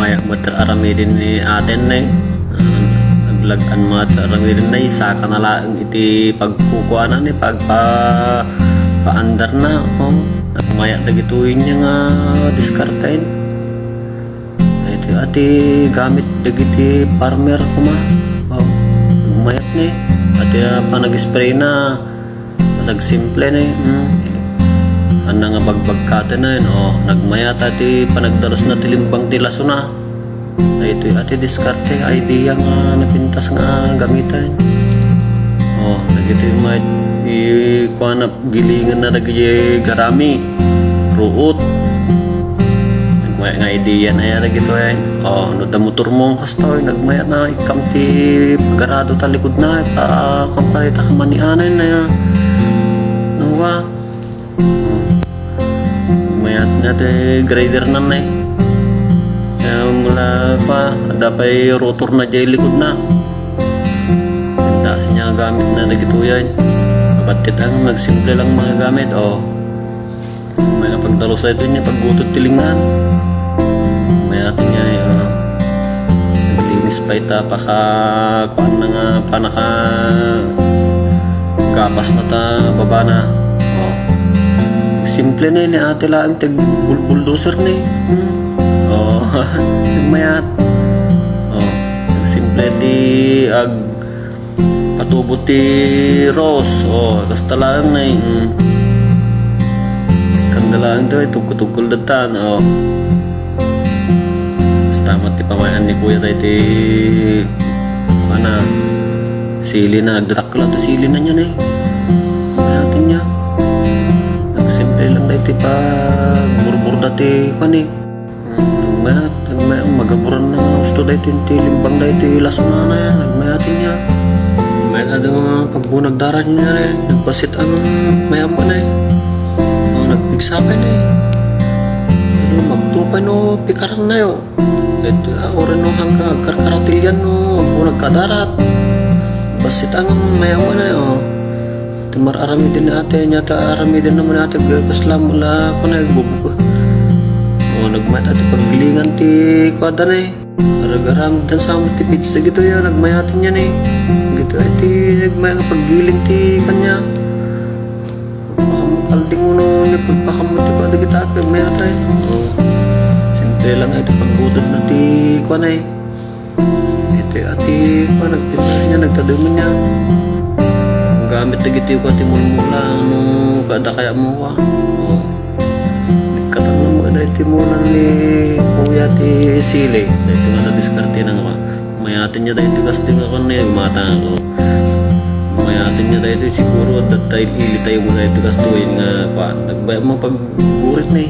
maya mater aramidin ni atin na naglagan mater aramidin na saka na lang iti pagkukuanan ni paandar na nagmaya dagituin niya nga diskartain iti ati gamit dagiti farmer kuma nagmayat ni ati pa nag-spray na nagsimple na nga bagbagkate na yun nagmayat ati panagdalos na tilimbang tilaso na ito ati diskarte idea nga napintas nga gamitan nagiti mayat kuha na gilingan na nagiti garami ruot nagmayat nga idea na yan nagito yan no da motor mong kastoy nagmayat na ikam ti pagarado talikod na kam kalita kamanianay na yan nawa mayat natin grader na na mula pa adapay rotor na jay likod na dasi niya gamit na nagito yan batit ang nagsimple lang mga gamit may pagdalo sa ito niya paggutod tilingan mayatin niya naglinis pa ita kuan na nga panaka gapas na ta baba na simple na ni ate lang tag bulldozer ni nagmayat simple di ag patubo ti Ross kasta lang na kandalaan daw tugkol datan stamat ti pamayan ni kuya tayo ti mana sili na nagdatakla to sili na niya na mayatin niya simple lang dahil ti pag burbur dati kani nagmayat magaburan na gusto dahil ti limbang dahil ti laso na na yan nagmayatin niya mayat na nga pagbunag daran niya rin nagpasit ang mayam pa na nagpigsapay na magtupay no pikaran na yun orin no hanggang karkaratilyan no bunag kadarat pasit ang mayam pa na yun timar arami din ate nyata arami din naman ate kaslam mula ko na nagbubuko nagmayat ate paggilingan ti kwada na aragaram dan sama ti pizza gitu ya nagmayatin niya na gitu ate nagmayat paggiling ti kanya pakamukalding mo no nagpagpakamot ti kwada kita ate mayatan simple lang ate paggudod na ti kwa na ito ate kwa nagtinda niya nagtadaman niya gamit na giti ko ati mulmula kada kaya mo ka nagkatanong mo dahil ti muna ni kuya ti sili dahil ito nga na-diskarte na nga mayatin niya dahil ito kasi nga kanina matang mayatin niya dahil ito siguro at dahil ili tayo mo dahil ito kasi tuwin nga nagbayang mga paggurit na